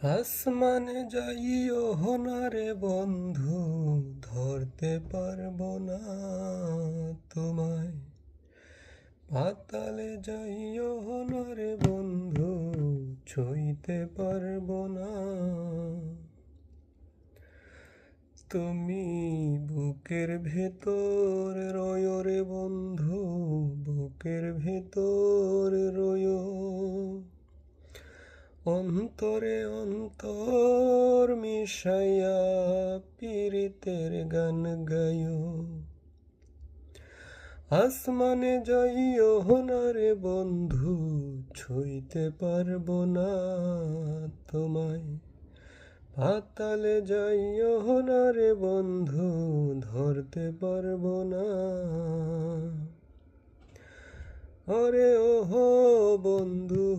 আসমানে যাইও না রে বন্ধু, ধরতে পারবো না তোমায়। পাতালে যাইও না রে বন্ধু, ছুঁইতে পারবো না। তুমি বুকের ভেতর রয়ো রে বন্ধু, বুকের ভেতর রয়ো। অন্তরে অন্তর মিশাইয়া পীরিতের গান গায়ো। আসমানে যাইও না রে বন্ধু, ছুঁইতে পারবো না তোমায়। পাতালে যাইও না রে বন্ধু, ধরতে পারবো না। ওরে ওহো বন্ধু